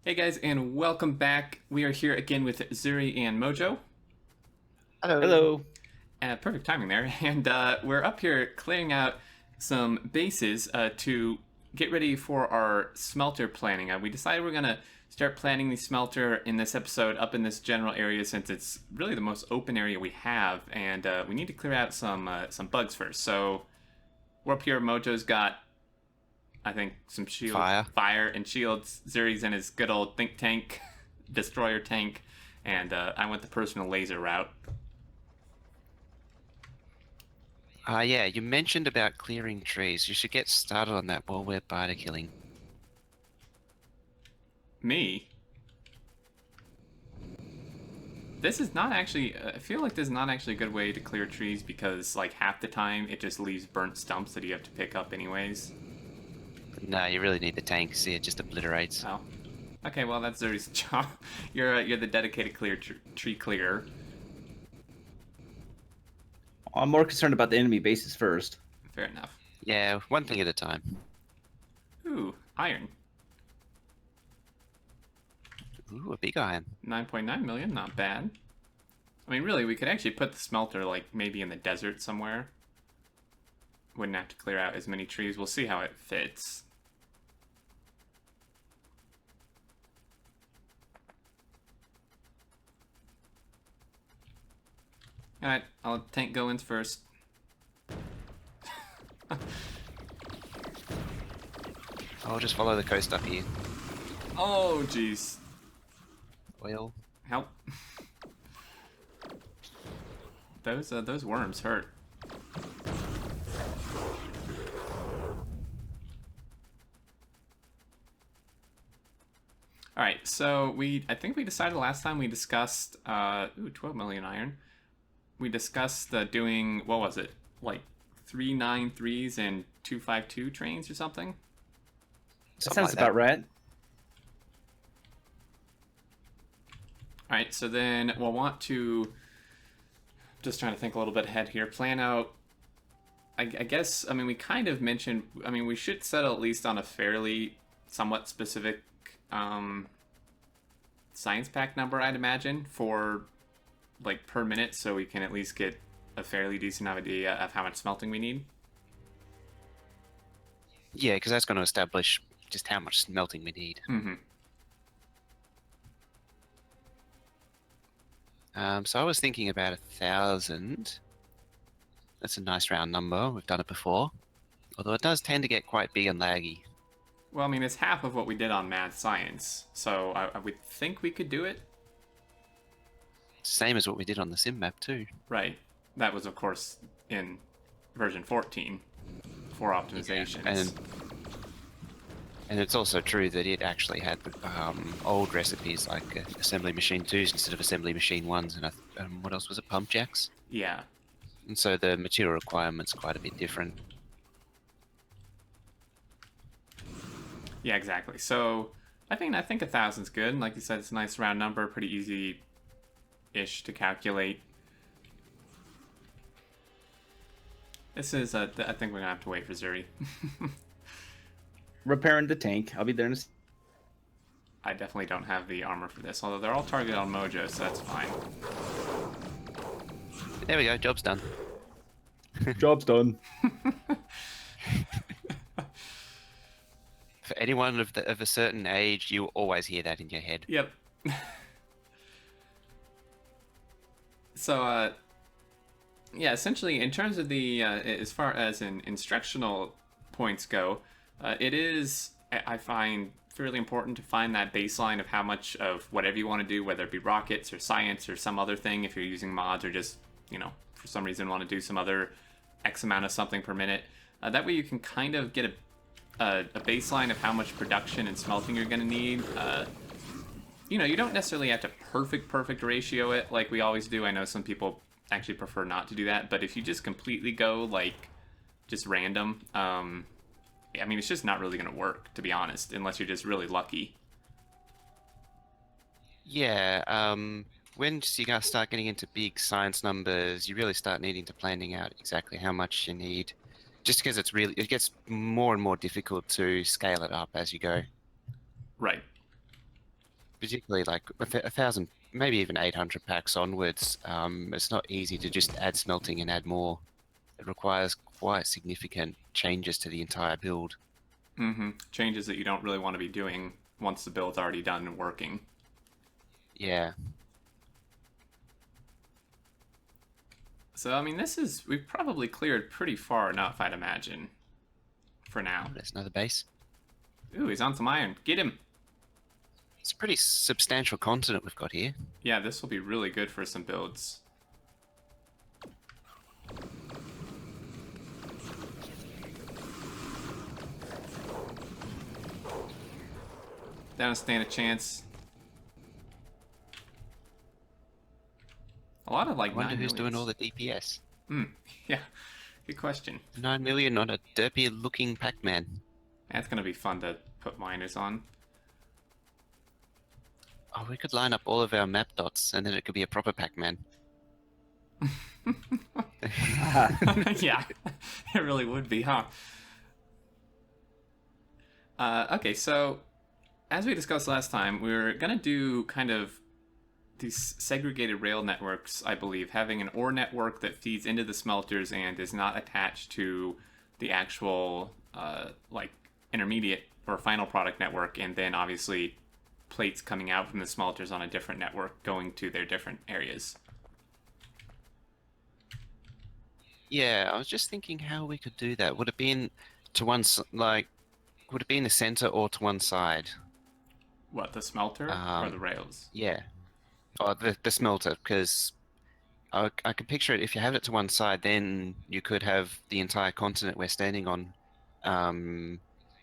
Hey guys, and welcome back. We are here again with Zuri and Mojo. Hello. Hello. Perfect timing there. And we're up here clearing out some bases to get ready for our smelter planning. We decided we're going to start planning the smelter in this episode up in this general area since it's really the most open area we have, and we need to clear out some bugs first. So we're up here. Mojo's got, I think, some fire and shields. Zuri's in his good old think tank, destroyer tank, and I went the personal laser route. Yeah, you mentioned about clearing trees. You should get started on that while we're biter killing. Me? This is not actually. I feel like this is not actually a good way to clear trees because, like, half the time it just leaves burnt stumps that you have to pick up anyways. No, you really need the tank. See, it just obliterates. Oh. Okay, well, that's Zuri's job. You're the dedicated tree clearer. I'm more concerned about the enemy bases first. Fair enough. Yeah, one thing at a time. Ooh, iron. Ooh, a big iron. 9.9 million, not bad. I mean, really, we could actually put the smelter, like, maybe in the desert somewhere. Wouldn't have to clear out as many trees. We'll see how it fits. Alright, I'll tank go in first. I'll just follow the coast up here. Oh, jeez. Oil. Help. Those worms hurt. Alright, so I think we decided last time we discussed, 12 million iron. We discussed doing, what was it? Like 393s and 252 trains or something? That sounds about right. Alright, so then we'll want to, just trying to think a little bit ahead here, plan out, I guess, I mean, we kind of mentioned, I mean, we should settle at least on a fairly, somewhat specific science pack number, I'd imagine, for, like, per minute, so we can at least get a fairly decent idea of how much smelting we need. Yeah, because that's going to establish just how much smelting we need. Mm-hmm. So I was thinking about 1,000. That's a nice round number. We've done it before. Although it does tend to get quite big and laggy. Well, I mean, it's half of what we did on math science, so I would think we could do it. Same as what we did on the sim map too. Right. That was, of course, in version 14 for optimizations. Yeah. And it's also true that it actually had old recipes like assembly machine 2s instead of assembly machine 1s, and what else was it? Pump jacks? Yeah. And so the material requirements quite a bit different. Yeah, exactly. So I think 1,000's good. Like you said, it's a nice round number, pretty easy-ish to calculate. This is, I think we're gonna have to wait for Zuri. Repairing the tank. I'll be there in a I definitely don't have the armor for this, although they're all targeted on Mojo, so that's fine. There we go, job's done. Job's done. For anyone of a certain age, you always hear that in your head. Yep. So, yeah, essentially, in terms of the, as far as instructional points go, it is, I find, fairly important to find that baseline of how much of whatever you want to do, whether it be rockets or science or some other thing, if you're using mods or just, for some reason want to do some other X amount of something per minute. That way you can kind of get a baseline of how much production and smelting you're going to need. You don't necessarily have to perfect ratio it like we always do. I know some people actually prefer not to do that, but if you just completely go, like, just random, I mean, it's just not really going to work, to be honest, unless you're just really lucky. Yeah, when you guys start getting into big science numbers, you really start needing to planning out exactly how much you need. Just because it gets more and more difficult to scale it up as you go. Right. particularly like a thousand, maybe even 800 packs onwards. It's not easy to just add smelting and add more. It requires quite significant changes to the entire build. Changes that you don't really want to be doing once the build's already done and working. Yeah. So, I mean, we've probably cleared pretty far enough, I'd imagine, for now. Oh, there's another base. Ooh, he's on some iron. Get him! It's a pretty substantial continent we've got here. Yeah, this will be really good for some builds. Don't stand a chance. A lot of like I wonder 9 who's doing millions. all the DPS. Yeah, good question. 9 million on a derpy looking Pac-Man. That's gonna be fun to put miners on. Oh, we could line up all of our map dots and then it could be a proper Pac-Man. Yeah, it really would be, huh? Okay, so as we discussed last time, we were gonna do kind of these segregated rail networks, I believe, having an ore network that feeds into the smelters and is not attached to the actual like intermediate or final product network, and then obviously plates coming out from the smelters on a different network going to their different areas. Yeah, I was just thinking how we could do that. Would it be in to one like would it be in the center or to one side? What, the smelter or the rails? Yeah. Oh, the smelter, because I can picture it. If you have it to one side, then you could have the entire continent we're standing on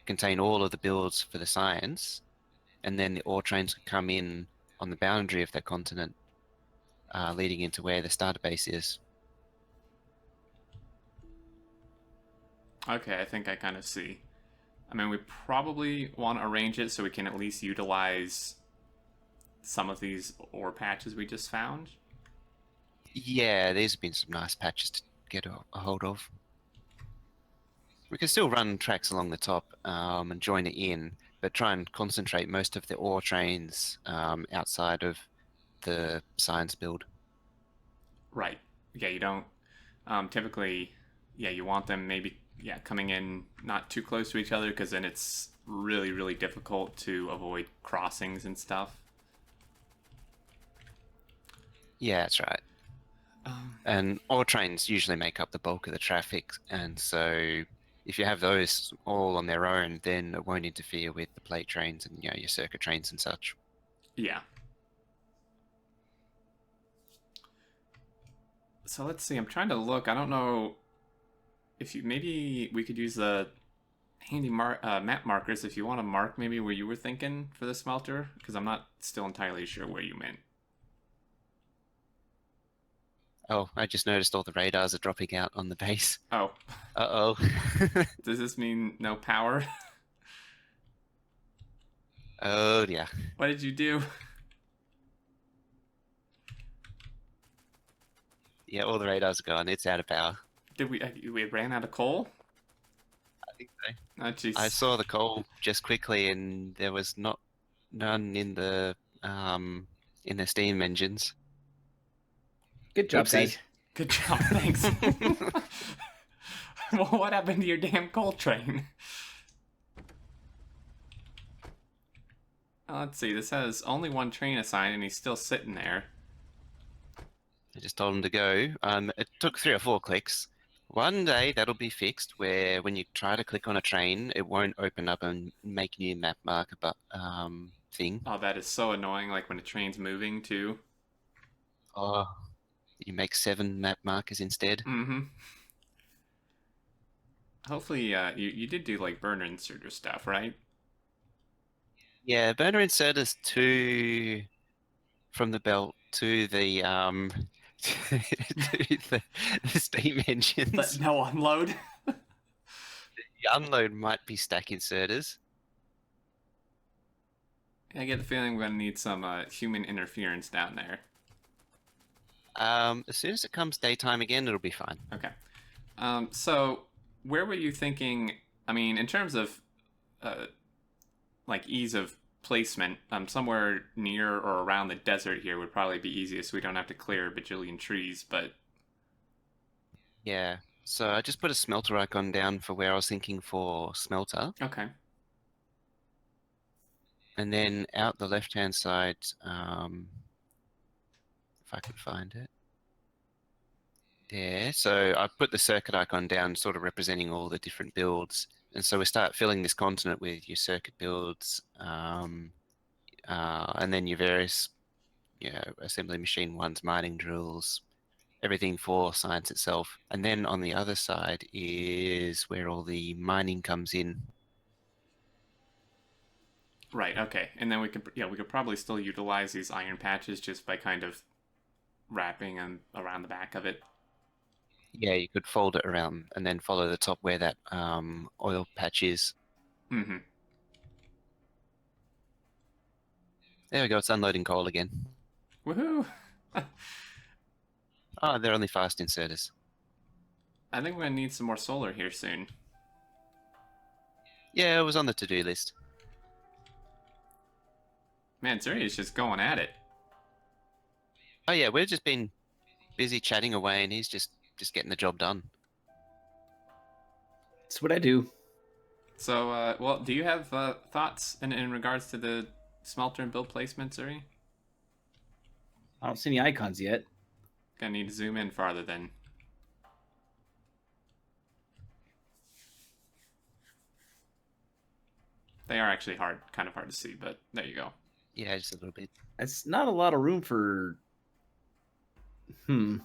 contain all of the builds for the science, and then the ore trains could come in on the boundary of that continent, leading into where the starter base is. Okay, I think I kind of see. I mean, we probably want to arrange it so we can at least utilize some of these ore patches we just found. Yeah, there's been some nice patches to get a hold of. We can still run tracks along the top and join it in, but try and concentrate most of the ore trains outside of the science build. Right. Yeah, you don't typically. Yeah, you want them maybe coming in not too close to each other because then it's really really difficult to avoid crossings and stuff. Yeah, that's right. And ore trains usually make up the bulk of the traffic, and so if you have those all on their own, then it won't interfere with the plate trains and your circuit trains and such. Yeah. So let's see. I'm trying to look. I don't know if maybe we could use the handy map markers if you want to mark maybe where you were thinking for the smelter, because I'm not still entirely sure where you meant. Oh, I just noticed all the radars are dropping out on the base. Oh. Uh-oh. Does this mean no power? Oh, yeah. What did you do? Yeah, all the radars are gone. It's out of power. Did we ran out of coal? I think so. Oh, jeez. I saw the coal just quickly, and there was none in the steam engines. Good job, Oopsies. guys. Good job, thanks. Well, what happened to your damn coal train? Let's see, this has only one train assigned and he's still sitting there. I just told him to go. It took 3 or 4 clicks. One day that'll be fixed where when you try to click on a train, it won't open up and make a new map marker thing. Oh, that is so annoying, like when a train's moving too. Oh, you make 7 map markers instead. Mm-hmm. Hopefully, you did do like burner inserter stuff, right? Yeah, burner inserters to from the belt to the to the steam engines. But no unload. The unload might be stack inserters. I get the feeling we're gonna need some human interference down there. As soon as it comes daytime again, it'll be fine. Okay. So where were you thinking? I mean, in terms of like ease of placement. Somewhere near or around the desert here would probably be easiest, so we don't have to clear a bajillion trees. But Yeah. So I just put a smelter icon down for where I was thinking for smelter. okay, And then out the left-hand side, if I could find it. There. So I put the circuit icon down, sort of representing all the different builds. And so we start filling this continent with your circuit builds, and then your various, assembly machine ones, mining drills, everything for science itself. And then on the other side is where all the mining comes in. right, okay, and then we could probably still utilize these iron patches just by kind of wrapping them around the back of it. Yeah, you could fold it around and then follow the top where that oil patch is. Mm-hmm. There we go, it's unloading coal again. Woohoo! Oh, they're only fast inserters. I think we're gonna need some more solar here soon. Yeah, it was on the to-do list. MadZuri is just going at it. Oh yeah, we've just been busy chatting away and he's just getting the job done. That's what I do. So, well, do you have thoughts in regards to the smelter and build placement, Zuri? I don't see any icons yet. Gonna need to zoom in farther then. They are actually kind of hard to see, but there you go. Yeah, just a little bit. It's not a lot of room for. Are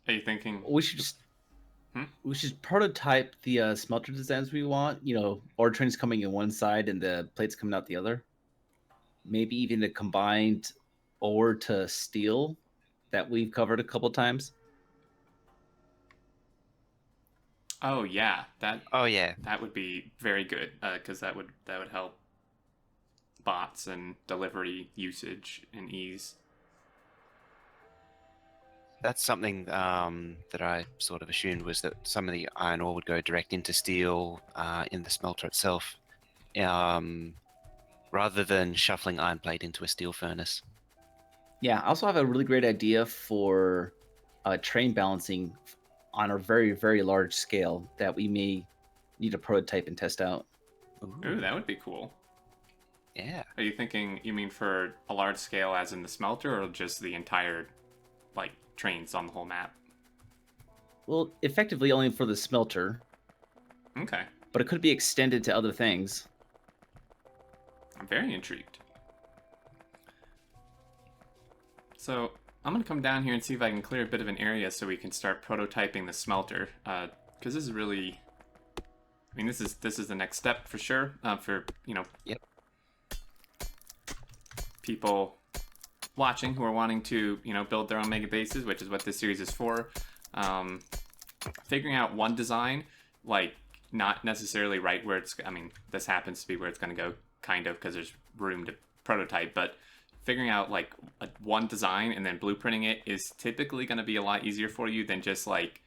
you thinking? We should just. We should prototype the smelter designs we want. Ore trains coming in one side and the plates coming out the other. Maybe even a combined ore to steel that we've covered a couple times. Oh yeah, Oh yeah, that would be very good because that would help bots and delivery usage and ease. that's something that I sort of assumed was that some of the iron ore would go direct into steel in the smelter itself, rather than shuffling iron plate into a steel furnace. Yeah, I also have a really great idea for train balancing on a very, very large scale that we may need to prototype and test out. Ooh, that would be cool. Yeah. Are you thinking, you mean for a large scale as in the smelter or just the entire, like, trains on the whole map? Well, effectively only for the smelter, Okay. but it could be extended to other things. I'm very intrigued. So, I'm going to come down here and see if I can clear a bit of an area so we can start prototyping the smelter. Because this is really... I mean, this is the next step for sure. For, Yep. people watching who are wanting to, build their own mega bases, which is what this series is for. Figuring out one design, like, not necessarily right where it's... I mean, this happens to be where it's going to go, kind of, because there's room to prototype, but figuring out, like, one design and then blueprinting it is typically going to be a lot easier for you than just, like,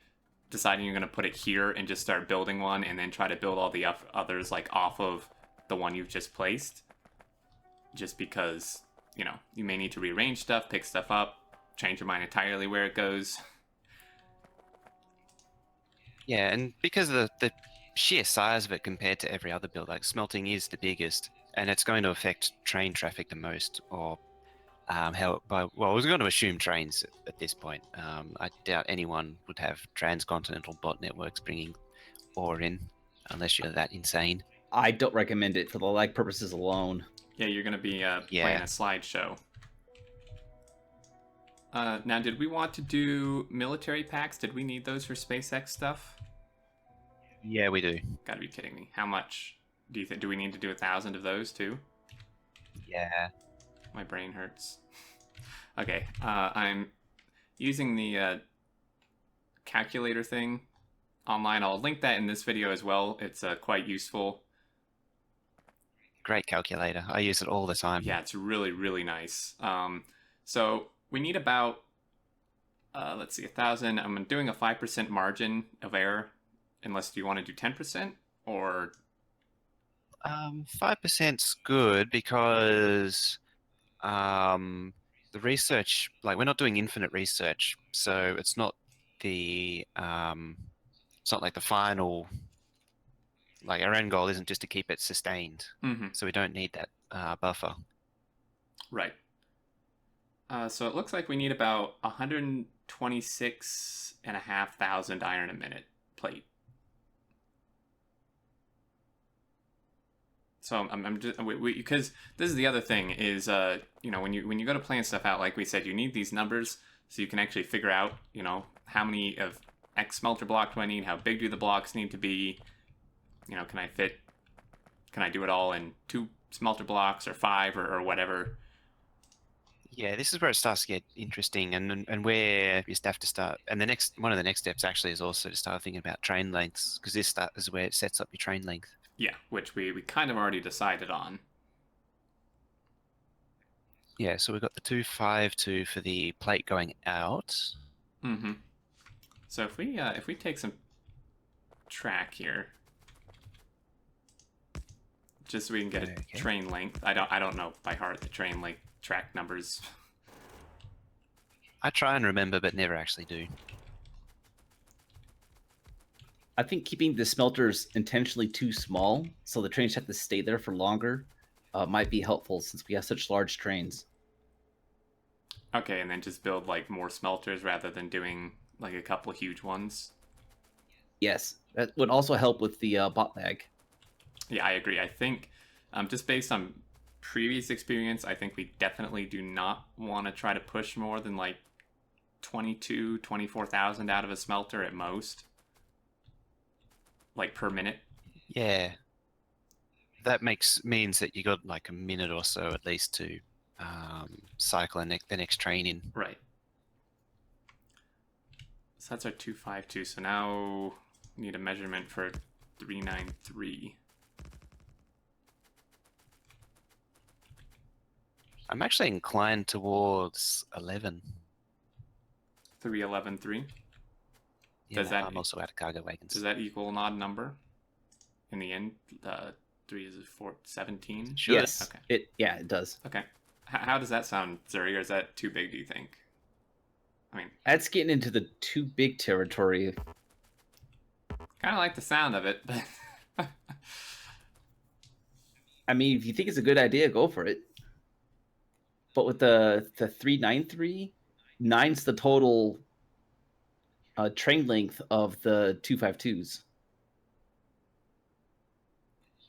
deciding you're going to put it here and just start building one and then try to build all the others, like, off of the one you've just placed. Just because, you may need to rearrange stuff, pick stuff up, change your mind entirely where it goes. Yeah, and because of the sheer size of it compared to every other build, like smelting is the biggest, and it's going to affect train traffic the most, or I was going to assume trains at this point. I doubt anyone would have transcontinental bot networks bringing ore in, unless you're that insane. I don't recommend it for the lag purposes alone. Yeah, you're going to be playing a slideshow. Now, did we want to do military packs? Did we need those for SpaceX stuff? Yeah, we do. Gotta be kidding me. How much do you think? Do we need to do 1,000 of those too? Yeah. My brain hurts. Okay, I'm using the calculator thing online. I'll link that in this video as well. It's quite useful. Great calculator. I use it all the time. Yeah, it's really, really nice. So we need about, let's see, 1,000. I'm doing a 5% margin of error. Unless do you want to do 10% or 5%'s good because the research, like we're not doing infinite research, so it's not it's not like the final, like our end goal isn't just to keep it sustained, so we don't need that buffer. Right. So it looks like we need about 126,500 iron a minute plate. So I'm just because this is the other thing is you know when you go to plan stuff out, like we said, you need these numbers so you can actually figure out, you know, how many of X smelter block do I need, how big do the blocks need to be, you know, can I do it all in 2 smelter blocks or 5 or whatever. Yeah, this is where it starts to get interesting, and where you have to start. And one of the next steps actually is also to start thinking about train lengths, because this is where it sets up your train length. Yeah, which we kind of already decided on. Yeah, so we've got the 252 for the plate going out. So if we take some track here, just so we can get a train length. I don't know by heart the train length track numbers. I try and remember, but never actually do. I think keeping the smelters intentionally too small, so the trains have to stay there for longer, might be helpful since we have such large trains. Okay, and then just build like more smelters rather than doing like a couple huge ones. Yes, that would also help with the bot lag. Yeah, I agree. I think just based on previous experience, I think we definitely do not want to try to push more than like 24,000 out of a smelter at most, like per minute. Yeah, that means that you got like a minute or so at least to cycle the next train in. Right. So that's our 252. So now we need a measurement for 393. I'm actually inclined towards 11. 311.3. Yeah, I'm also out of cargo wagons. Does that equal an odd number in the end? 3 is 17? Sure. Yes. Okay. It does. Okay. How does that sound, Zuri? Or is that too big, do you think? I mean, that's getting into the too big territory. Kind of like the sound of it, but I mean, if you think it's a good idea, go for it. But with the 393, 9's the total train length of the 252s.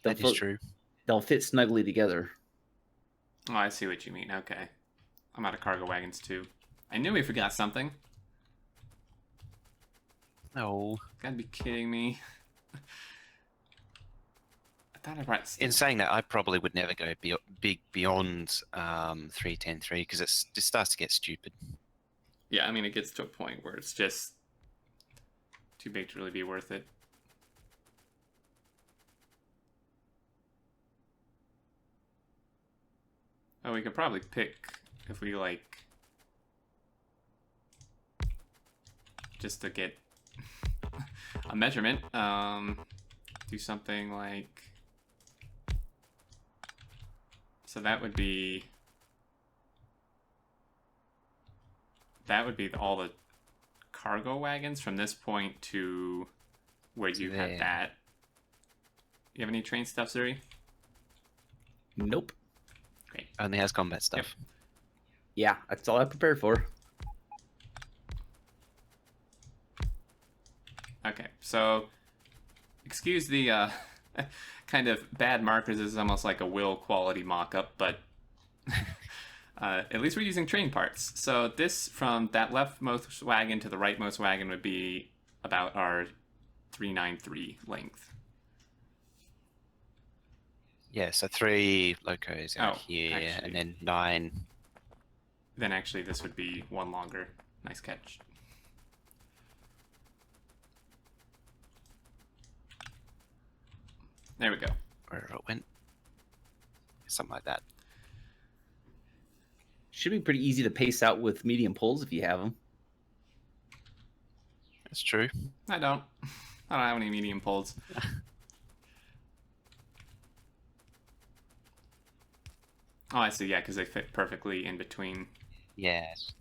That is true. They'll fit snugly together. Oh, I see what you mean. Okay. I'm out of cargo wagons too. I knew we forgot something. No. Gotta be kidding me. I thought I brought... In saying that, I probably would never go big beyond 310.3 because it starts to get stupid. Yeah, I mean, it gets to a point where it's just too big to really be worth it. Oh, we could probably pick if we like just to get a measurement. Do something like, so that would be all the cargo wagons from this point to where you had that. You have any train stuff, Zuri? Nope. Great. Only has combat stuff. Yep. Yeah, that's all I prepared for. Okay, so excuse the kind of bad markers. This is almost like a will quality mock-up, but at least we're using train parts. So this, from that leftmost wagon to the rightmost wagon, would be about our 393 length. Yeah, so 3 locos out here, actually. and then 9. Then actually this would be one longer. Nice catch. There we go. Wherever it went. Something like that. Should be pretty easy to pace out with medium poles if you have them. That's true. I don't have any medium poles. Oh, I see. Yeah, because they fit perfectly in between. Yes.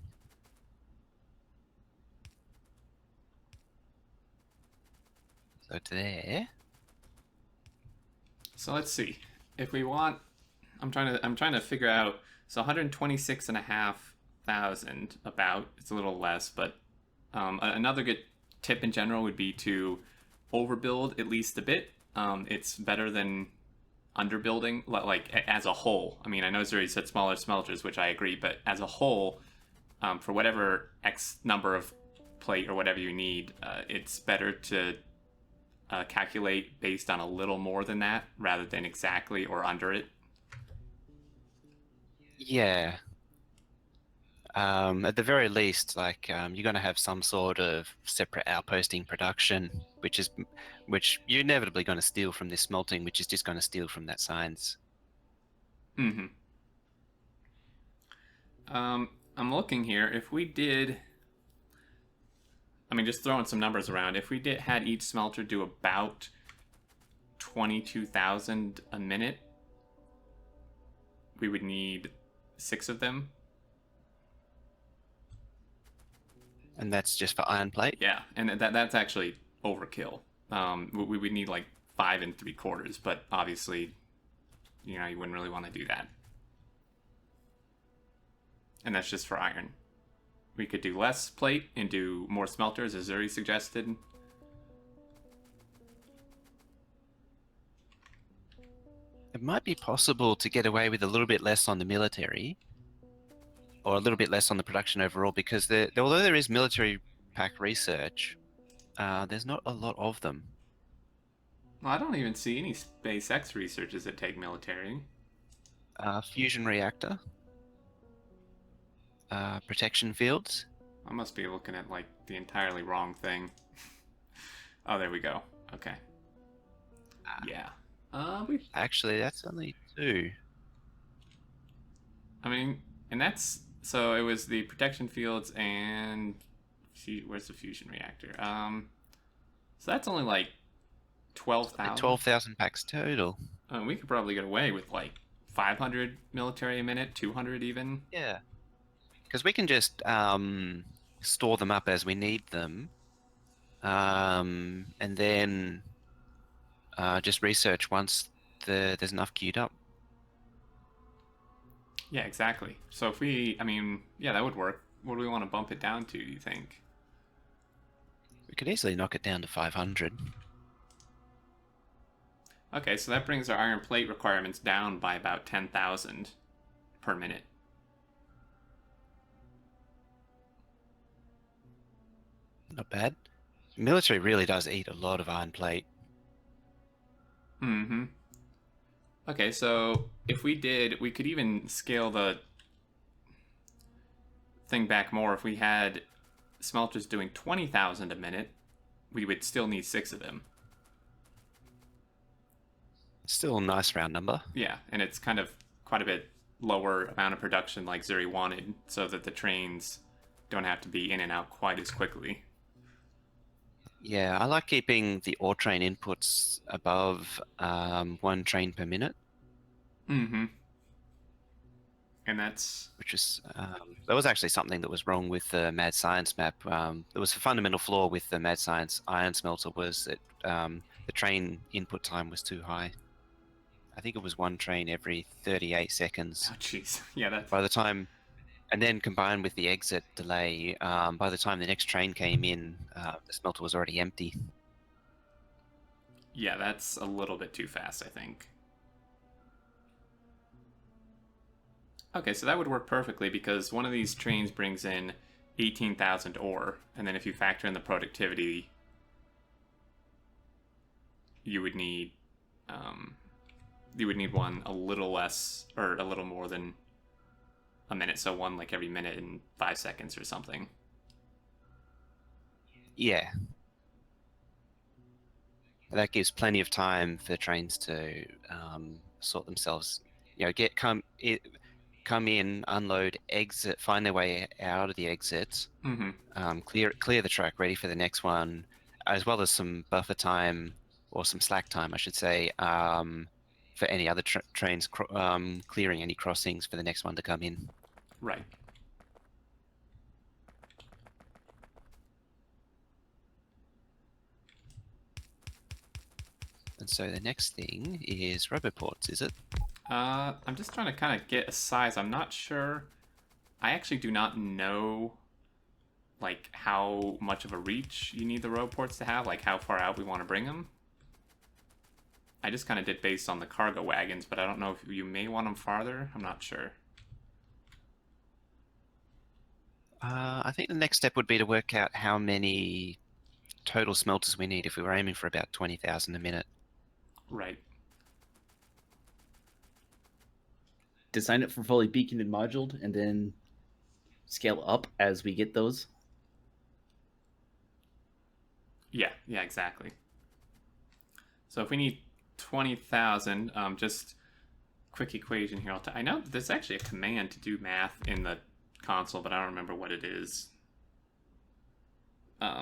So to there. So let's see. If we want, I'm trying to figure out. So 126 and a half thousand about. It's a little less, but another good tip in general would be to overbuild at least a bit. It's better than underbuilding, like as a whole. I mean, I know Zuri said smaller smelters, which I agree, but as a whole, for whatever X number of plate or whatever you need, it's better to calculate based on a little more than that rather than exactly or under it. Yeah. At the very least, like you're going to have some sort of separate outposting production, which you're inevitably going to steal from this smelting, which is just going to steal from that science. Mm-hmm. I'm looking here. If we did, I mean, just throwing some numbers around. If we did had each smelter do about 22,000 a minute, we would need 6 of them. And that's just for iron plate. Yeah, and that's actually overkill. We would need like 5 3/4, but obviously, you wouldn't really want to do that. And that's just for iron. We could do less plate and do more smelters, as Zuri suggested. It might be possible to get away with a little bit less on the military, or a little bit less on the production overall, because although there is military pack research, there's not a lot of them. Well, I don't even see any SpaceX researchers that take military. Fusion reactor, protection fields. I must be looking at like the entirely wrong thing. Oh, there we go. Okay. Yeah. Actually, that's only 2. I mean, and that's so it was the protection fields and where's the fusion reactor? So that's only like 12,000. 12,000 packs total. We could probably get away with like 500 military a minute, 200 even. Yeah. Because we can just store them up as we need them, and then just research once there's enough queued up. Yeah, exactly. So if I mean, yeah, that would work. What do we want to bump it down to, do you think? We could easily knock it down to 500. Okay, so that brings our iron plate requirements down by about 10,000 per minute. Not bad. Military really does eat a lot of iron plate. Mm-hmm. Okay, so if we could even scale the thing back more. If we had smelters doing 20,000 a minute, we would still need 6 of them. Still a nice round number. Yeah, and it's kind of quite a bit lower amount of production like Zuri wanted, so that the trains don't have to be in and out quite as quickly. Yeah, I like keeping the ore train inputs above 1 train per minute. Mm-hmm. And that's... Which is, that was actually something that was wrong with the Mad Science map. There was a fundamental flaw with the Mad Science iron smelter, was that the train input time was too high. I think it was 1 train every 38 seconds. Oh, jeez. Yeah, that's... By the time, and then combined with the exit delay, by the time the next train came in, the smelter was already empty. Yeah, that's a little bit too fast, I think. Okay, so that would work perfectly because one of these trains brings in 18,000 ore, and then if you factor in the productivity, you would need one a little less or a little more than a minute, so one like every minute and 5 seconds or something. Yeah. That gives plenty of time for trains to sort themselves, come in, unload, exit, find their way out of the exit, Mm-hmm. clear the track, ready for the next one, as well as some buffer time or some slack time, I should say, for any other trains clearing any crossings for the next one to come in. Right. And so the next thing is roboports, is it? I'm just trying to kind of get a size. I'm not sure. I actually do not know, like, how much of a reach you need the roboports to have, like how far out we want to bring them. I just kind of did based on the cargo wagons, but I don't know if you may want them farther. I'm not sure. I think the next step would be to work out how many total smelters we need if we were aiming for about 20,000 a minute. Right. Design it for fully beaconed and moduled, and then scale up as we get those. Yeah, exactly. So if we need 20,000, just quick equation here. I know there's actually a command to do math in the console, but I don't remember what it is.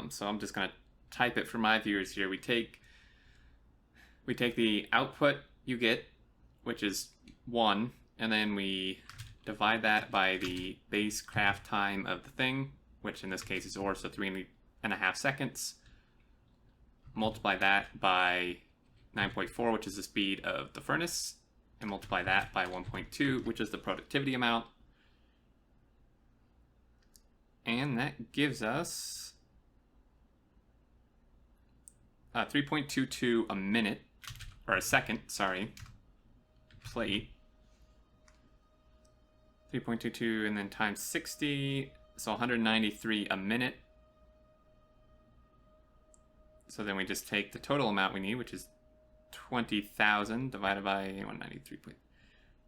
So I'm just gonna type it for my viewers here. We take the output you get, which is 1, and then we divide that by the base craft time of the thing, which in this case is ore, so 3.5 seconds. Multiply that by 9.4, which is the speed of the furnace, and multiply that by 1.2, which is the productivity amount. And that gives us 3.22 a minute, or a second, sorry, plate. 3.22 and then times 60, so 193 a minute. So then we just take the total amount we need, which is 20,000 divided by 193.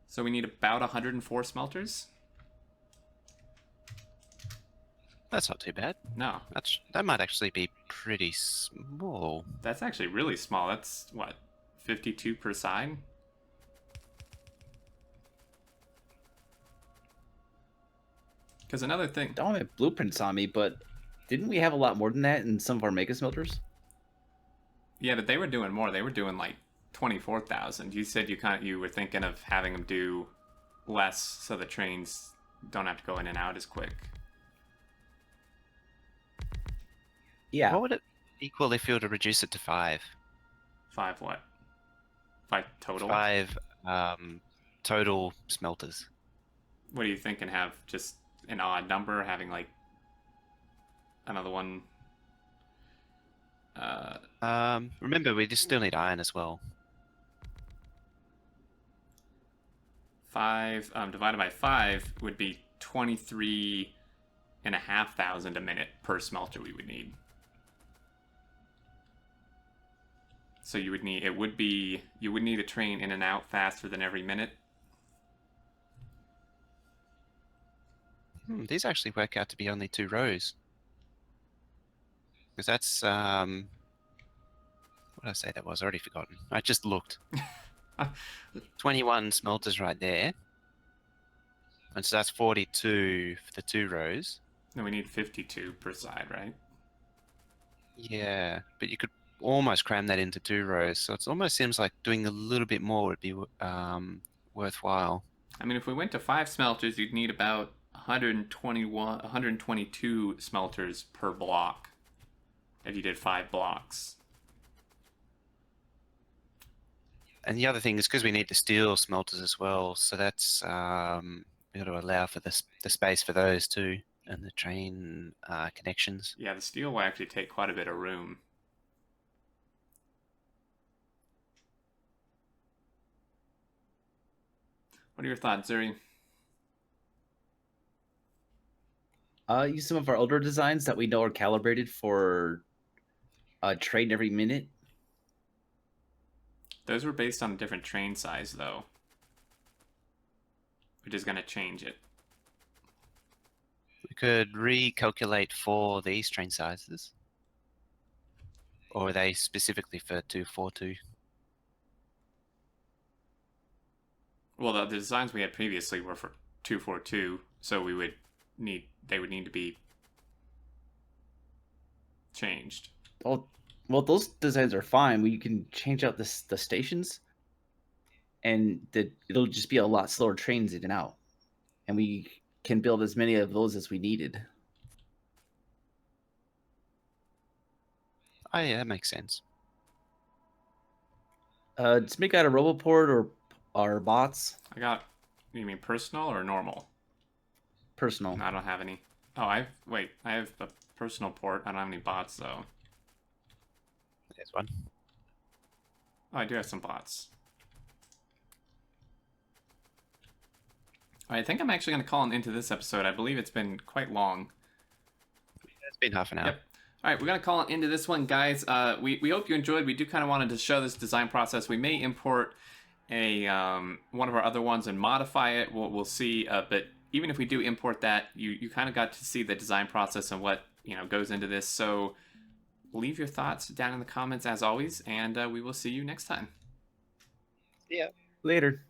So we need about 104 smelters. That's not too bad. No, That might actually be pretty small. that's actually really small. That's what, 52 per side? Because another thing, I don't have blueprints on me, but didn't we have a lot more than that in some of our mega smelters? yeah, but they were doing more. They were doing like 24,000. You said you were thinking of having them do less so the trains don't have to go in and out as quick. Yeah. What would it equal if you were to reduce it to 5? 5 what? 5 total? 5 total smelters. What do you think? And have just an odd number, having like another one? Remember, we just still need iron as well. 5 divided by 5 would be 23,500 a minute per smelter we would need. So you would need a train in and out faster than every minute. These actually work out to be only 2 rows. Because that's what did I say that was? I already forgotten. I just looked. 21 smelters right there. And so that's 42 for the 2 rows. No, we need 52 per side, right? Yeah, but you could almost cram that into 2 rows. So it almost seems like doing a little bit more would be worthwhile. I mean, if we went to 5 smelters, you'd need about 122 smelters per block if you did 5 blocks. And the other thing is because we need the steel smelters as well, so that's we got to allow for the space for those too, and the train connections. Yeah, the steel will actually take quite a bit of room. What are your thoughts, Zuri? Use some of our older designs that we know are calibrated for train every minute. Those were based on a different train size, though, which is going to change it. We could recalculate for these train sizes, or are they specifically for 242? Well, the designs we had previously were for 242, so they would need to be changed. Well, those designs are fine. We can change out the stations and it'll just be a lot slower trains in and out, and we can build as many of those as we needed. Oh yeah, that makes sense. Does Mick got a Roboport or bots? I got. You mean personal or normal? Personal. No, I don't have any. Oh, I have a personal port. I don't have any bots though. There's one. Oh, I do have some bots. I think I'm actually going to call an end to this episode. I believe it's been quite long. It's been half an hour. Yep. All right, we're going to call it into this one, guys. We hope you enjoyed. We do kind of wanted to show this design process. We may import a one of our other ones and modify it. We'll see. But even if we do import that, you kind of got to see the design process and what goes into this. So leave your thoughts down in the comments as always, and we will see you next time. Yeah. Later.